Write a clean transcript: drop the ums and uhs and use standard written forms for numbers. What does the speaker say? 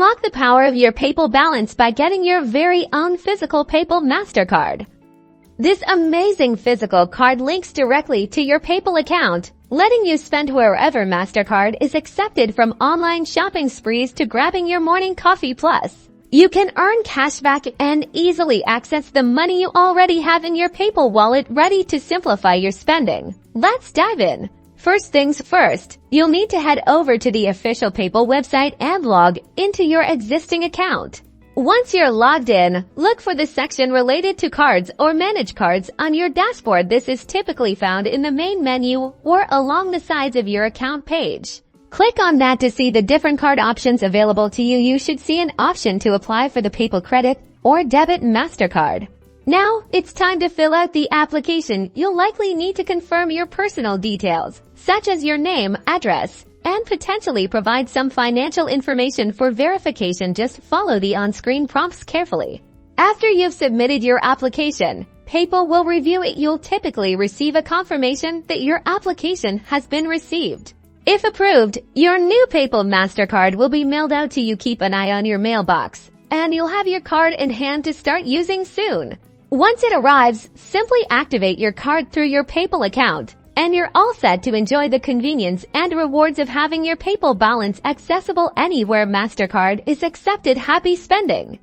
Unlock the power of your PayPal balance by getting your very own physical PayPal MasterCard. This amazing physical card links directly to your PayPal account, letting you spend wherever MasterCard is accepted, from online shopping sprees to grabbing your morning coffee. Plus, you can earn cashback and easily access the money you already have in your PayPal wallet, ready to simplify your spending. Let's dive in. First things first, you'll need to head over to the official PayPal website and log into your existing account. Once you're logged in, look for the section related to cards or manage cards on your dashboard. This is typically found in the main menu or along the sides of your account page. Click on that to see the different card options available to you. You should see an option to apply for the PayPal credit or debit MasterCard. Now, it's time to fill out the application. You'll likely need to confirm your personal details, such as your name, address, and potentially provide some financial information for verification. Just follow the on-screen prompts carefully. After you've submitted your application, PayPal will review it. You'll typically receive a confirmation that your application has been received. If approved, your new PayPal MasterCard will be mailed out to you. Keep an eye on your mailbox, and you'll have your card in hand to start using soon. Once it arrives, simply activate your card through your PayPal account, and you're all set to enjoy the convenience and rewards of having your PayPal balance accessible anywhere MasterCard is accepted. Happy spending!